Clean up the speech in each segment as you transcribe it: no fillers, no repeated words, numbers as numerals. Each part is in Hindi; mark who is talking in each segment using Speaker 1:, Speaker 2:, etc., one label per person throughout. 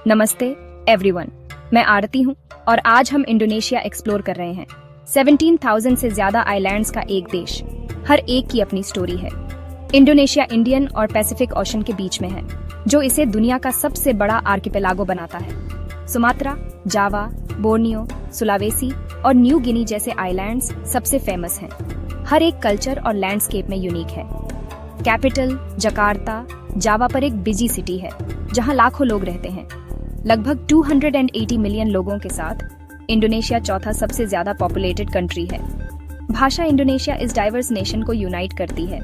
Speaker 1: नमस्ते एवरीवन, मैं आरती हूँ और आज हम इंडोनेशिया एक्सप्लोर कर रहे हैं। 17,000 से ज्यादा आइलैंड्स का एक देश, हर एक की अपनी स्टोरी है। इंडोनेशिया इंडियन और पैसिफिक ओशन के बीच में है, जो इसे दुनिया का सबसे बड़ा आर्किपेलागो बनाता है। सुमात्रा, जावा, बोर्नियो, सुलावेसी और न्यू गिनी जैसे आइलैंड्स सबसे फेमस हैं। हर एक कल्चर और लैंडस्केप में यूनिक है। कैपिटल जकार्ता जावा पर एक बिजी सिटी है, जहां लाखों लोग रहते हैं। लगभग 280 मिलियन लोगों के साथ इंडोनेशिया चौथा सबसे ज्यादा पॉपुलेटेड कंट्री है। भाषा इंडोनेशिया इस डाइवर्स नेशन को यूनाइट करती है।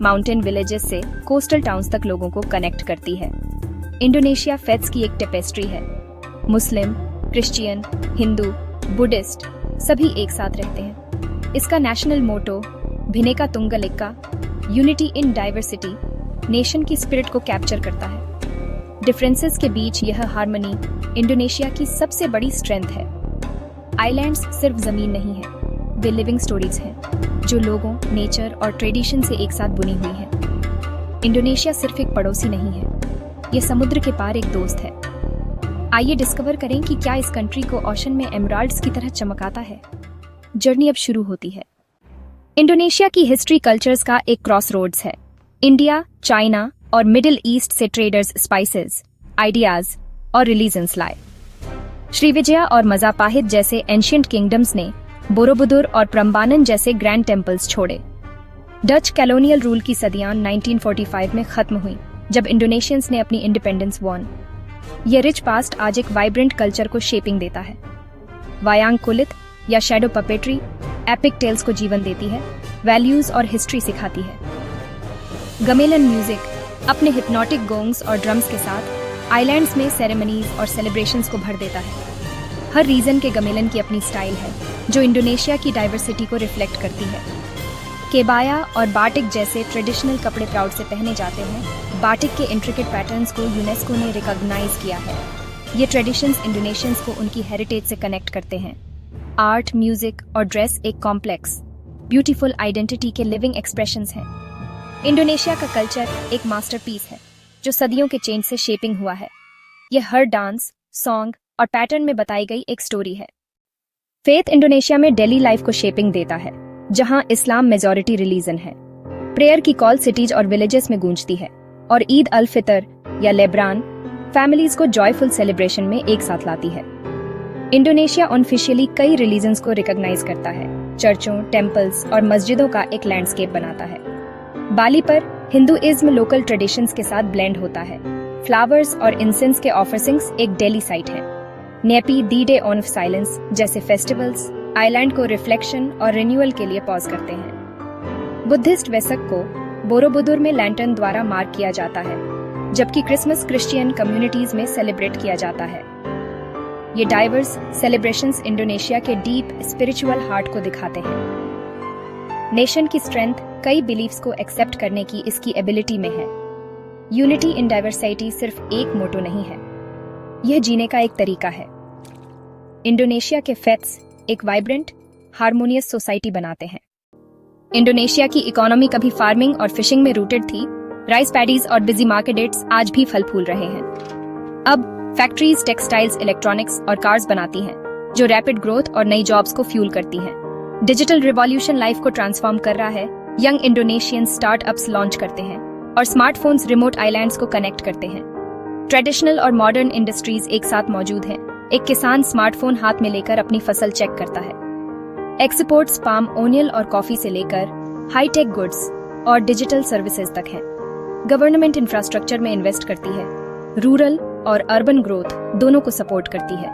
Speaker 1: माउंटेन विलेजेस से कोस्टल टाउन्स तक लोगों को कनेक्ट करती है। इंडोनेशिया फेथ्स की एक टेपेस्ट्री है। मुस्लिम, क्रिश्चियन, हिंदू, बुद्धिस्ट सभी एक साथ रहते हैं। इसका नेशनल मोटो भिनेका तुंगल इक्का, यूनिटी इन डाइवर्सिटी, नेशन की स्पिरिट को कैप्चर करता है। डिफरेंसेस के बीच यह हार्मनी इंडोनेशिया की सबसे बड़ी स्ट्रेंथ है। आइलैंड्स सिर्फ जमीन नहीं है, वे लिविंग स्टोरीज हैं, जो लोगों, नेचर और ट्रेडिशन से एक साथ बुनी हुई हैं। इंडोनेशिया सिर्फ एक पड़ोसी नहीं है, ये समुद्र के पार एक दोस्त है। आइए डिस्कवर करें कि क्या इस कंट्री को ओशन में एमराल्ड्स की तरह चमकाता है। जर्नी अब शुरू होती है। इंडोनेशिया की हिस्ट्री कल्चर्स का एक क्रॉसरोड्स है। इंडिया, चाइना और मिडिल ईस्ट से ट्रेडर्स स्पाइसेस, आइडियाज और रिलीजन्स लाए। श्रीविजया और मजापाहित जैसे एंशियंट किंगडम्स ने बोरोबुदुर और प्रम्बानन जैसे ग्रैंड टेम्पल्स छोड़े। डच कॉलोनियल रूल की सदियां 1945 में खत्म हुई, जब इंडोनेशियंस ने अपनी इंडिपेंडेंस वॉन। ये रिच पास्ट आज एक वाइब्रेंट कल्चर को शेपिंग देता है। वायांग कुलित या शैडो पपेट्री एपिक टेल्स को जीवन देती है, वैल्यूज और हिस्ट्री सिखाती है। गमेलन म्यूजिक अपने हिप्नोटिक गोंग्स और ड्रम्स के साथ आइलैंड्स में सेरेमनीज और सेलिब्रेशंस को भर देता है। हर रीजन के गमेलन की अपनी स्टाइल है, जो इंडोनेशिया की डाइवर्सिटी को रिफ्लेक्ट करती है। केबाया और बाटिक जैसे ट्रेडिशनल कपड़े प्राउड से पहने जाते हैं। बाटिक के इंट्रिकेट पैटर्न्स को यूनेस्को ने रिकॉग्नाइज किया है। ये ट्रेडिशंस इंडोनेशियंस को उनकी हेरिटेज से कनेक्ट करते हैं। आर्ट, म्यूजिक और ड्रेस एक कॉम्प्लेक्स, ब्यूटीफुल आइडेंटिटी के लिविंग एक्सप्रेशंस हैं। इंडोनेशिया का कल्चर एक मास्टरपीस है, जो सदियों के चेंज से शेपिंग हुआ है। यह हर डांस, सॉन्ग और पैटर्न में बताई गई एक स्टोरी है। फेथ इंडोनेशिया में डेली लाइफ को शेपिंग देता है, जहां इस्लाम मेजॉरिटी रिलीजन है। प्रेयर की कॉल सिटीज और विलेजेस में गूंजती है, और ईद अल फितर या लेब्रान फैमिलीज को जॉयफुल सेलिब्रेशन में एक साथ लाती है। इंडोनेशिया ऑफिशियली कई रिलीजन्स को रिकॉग्नाइज करता है, चर्चों, टेम्पल्स और मस्जिदों का एक लैंडस्केप बनाता है। बाली पर हिंदुइज्म लोकल ट्रेडिशंस के साथ ब्लेंड होता है। फ्लावर्स और इंसेंस के ऑफरिंग्स एक डेली साइट है। Nappy the day on silence जैसे फेस्टिवल्स आइलैंड को रिफ्लेक्शन और रिन्यूअल के लिए पॉज करते हैं। बुद्धिस्ट वेसक को बोरोबुदुर में लैंटर्न द्वारा मार्क किया जाता है, जबकि क्रिसमस क्रिश्चियन कम्युनिटीज में सेलिब्रेट किया जाता है। ये डाइवर्स सेलिब्रेशंस इंडोनेशिया के डीप स्पिरिचुअल हार्ट को दिखाते हैं। नेशन की स्ट्रेंथ कई बिलीफ्स को एक्सेप्ट करने की इसकी एबिलिटी में है। यूनिटी इन डाइवर्सिटी सिर्फ एक मोटो नहीं है, यह जीने का एक तरीका है। इंडोनेशिया के फेथ्स एक वाइब्रेंट, हार्मोनियस सोसाइटी बनाते हैं। इंडोनेशिया की इकोनॉमी कभी फार्मिंग और फिशिंग में रूटेड थी। राइस पैडीज और बिजी मार्केट्स आज भी फल फूल रहे हैं। अब फैक्ट्रीज टेक्सटाइल्स, इलेक्ट्रॉनिक्स और कार्स बनाती हैं, जो रैपिड ग्रोथ और नई जॉब्स को फ्यूल करती हैं। डिजिटल रिवॉल्यूशन लाइफ को ट्रांसफॉर्म कर रहा है। यंग इंडोनेशियन स्टार्टअप्स लॉन्च करते हैं, और स्मार्टफोन्स रिमोट आइलैंड्स को कनेक्ट करते हैं। ट्रेडिशनल और मॉडर्न इंडस्ट्रीज एक साथ मौजूद हैं। एक किसान स्मार्टफोन हाथ में लेकर अपनी फसल चेक करता है। एक्सपोर्ट्स पाम ओनियल और कॉफी से लेकर हाईटेक गुड्स और डिजिटल सर्विसेज तक है। गवर्नमेंट इंफ्रास्ट्रक्चर में इन्वेस्ट करती है, रूरल और अर्बन ग्रोथ दोनों को सपोर्ट करती है।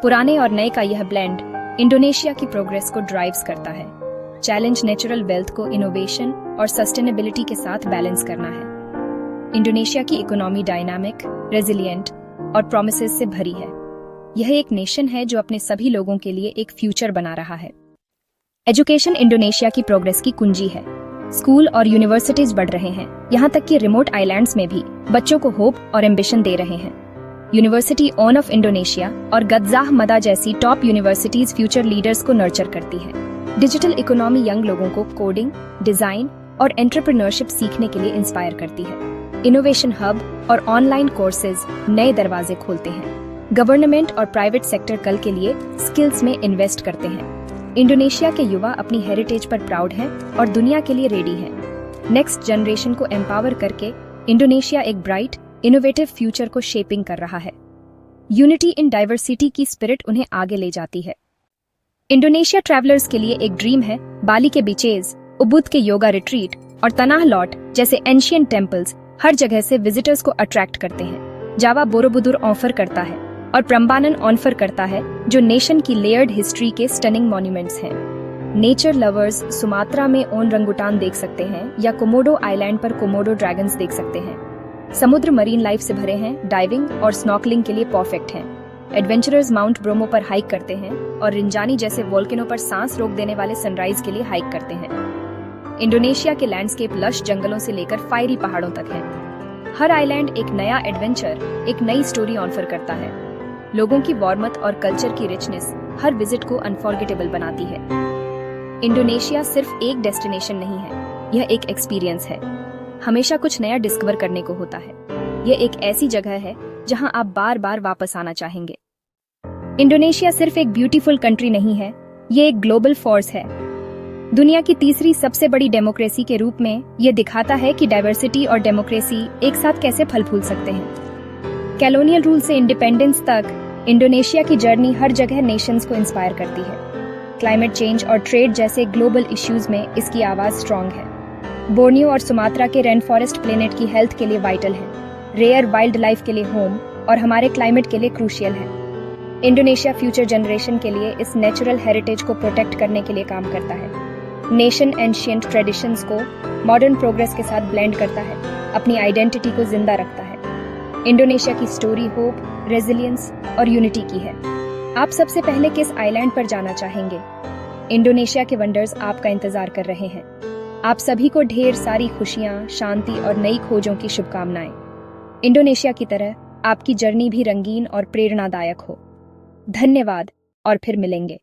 Speaker 1: पुराने और नए का यह ब्लेंड इंडोनेशिया की प्रोग्रेस को ड्राइव्स करता है। चैलेंज नेचुरल वेल्थ को इनोवेशन और सस्टेनेबिलिटी के साथ बैलेंस करना है। इंडोनेशिया की इकोनॉमी डायनामिक, रेजिलिएंट और प्रोमिसेस से भरी है। यह एक नेशन है जो अपने सभी लोगों के लिए एक फ्यूचर बना रहा है। एजुकेशन इंडोनेशिया की प्रोग्रेस की कुंजी है। स्कूल और यूनिवर्सिटीज बढ़ रहे हैं, यहाँ तक कि रिमोट आइलैंड्स में भी बच्चों को होप और एम्बिशन दे रहे हैं। यूनिवर्सिटी ऑन ऑफ इंडोनेशिया और गद्जाह मदा जैसी टॉप यूनिवर्सिटीज फ्यूचर लीडर्स को नर्चर करती है। डिजिटल इकोनॉमी यंग लोगों को कोडिंग, डिजाइन और एंटरप्रेन्योरशिप सीखने के लिए इंस्पायर करती है। इनोवेशन हब और ऑनलाइन कोर्सेज नए दरवाजे खोलते हैं। गवर्नमेंट और प्राइवेट सेक्टर कल के लिए स्किल्स में इन्वेस्ट करते हैं। इंडोनेशिया के युवा अपनी हेरिटेज पर प्राउड हैं और दुनिया के लिए रेडी हैं। नेक्स्ट जनरेशन को एम्पावर करके इंडोनेशिया एक ब्राइट, इनोवेटिव फ्यूचर को शेपिंग कर रहा है। यूनिटी इन डाइवर्सिटी की स्पिरिट उन्हें आगे ले जाती है। इंडोनेशिया ट्रैवलर्स के लिए एक ड्रीम है। बाली के बीचेज, उबुद के योगा रिट्रीट और तनाह लॉट जैसे एंशियंट टेम्पल्स हर जगह से विजिटर्स को अट्रैक्ट करते हैं। जावा बोरोबुदुर ऑफर करता है और प्रम्बानन ऑफर करता है, जो नेशन की लेयर्ड हिस्ट्री के स्टनिंग मॉन्यूमेंट्स हैं। नेचर लवर्स सुमात्रा में ओनरंगुटान देख सकते हैं या कोमोडो आइलैंड पर कोमोडो ड्रैगन्स देख सकते हैं। समुद्र मरीन लाइफ से भरे हैं, डाइविंग और स्नॉर्कलिंग के लिए परफेक्ट हैं। एडवेंचरर्स माउंट ब्रोमो पर हाइक करते हैं और रिंजानी जैसे वोल्केनो पर सांस रोक देने वाले सनराइज के लिए हाइक करते हैं। इंडोनेशिया के लैंडस्केप लश जंगलों से लेकर फायरी पहाड़ों तक है। हर आइलैंड एक नया एडवेंचर, एक नई स्टोरी ऑफर करता है। लोगों की वार्मथ और कल्चर की रिचनेस हर विजिट को अनफॉरगेटेबल बनाती है। इंडोनेशिया सिर्फ एक डेस्टिनेशन नहीं है, यह एक एक्सपीरियंस है। हमेशा कुछ नया डिस्कवर करने को होता है। यह एक ऐसी जगह है जहां आप बार बार वापस आना चाहेंगे। इंडोनेशिया सिर्फ एक ब्यूटीफुल कंट्री नहीं है, ये एक ग्लोबल फोर्स है। दुनिया की तीसरी सबसे बड़ी डेमोक्रेसी के रूप में यह दिखाता है कि डाइवर्सिटी और डेमोक्रेसी एक साथ कैसे फल फूल सकते हैं। कॉलोनियल रूल से इंडिपेंडेंस तक इंडोनेशिया की जर्नी हर जगह नेशंस को इंस्पायर करती है। क्लाइमेट चेंज और ट्रेड जैसे ग्लोबल इश्यूज में इसकी आवाज स्ट्रांग है। बोर्नियो और सुमात्रा के रेन फॉरेस्ट प्लेनेट की हेल्थ के लिए वाइटल है, रेयर वाइल्ड लाइफ के लिए होम और हमारे क्लाइमेट के लिए क्रूशियल है। इंडोनेशिया फ्यूचर जनरेशन के लिए इस नेचुरल हेरिटेज को प्रोटेक्ट करने के लिए काम करता है। नेशन एंशिएंट ट्रेडिशंस को मॉडर्न प्रोग्रेस के साथ ब्लेंड करता है, अपनी आइडेंटिटी को जिंदा रखता है। इंडोनेशिया की स्टोरी होप, रेजिलियंस और यूनिटी की है। आप सबसे पहले किस आइलैंड पर जाना चाहेंगे? इंडोनेशिया के वंडर्स आपका इंतजार कर रहे हैं। आप सभी को ढेर सारी खुशियां, शांति और नई खोजों की शुभकामनाएं। इंडोनेशिया की तरह आपकी जर्नी भी रंगीन और प्रेरणादायक हो। धन्यवाद और फिर मिलेंगे।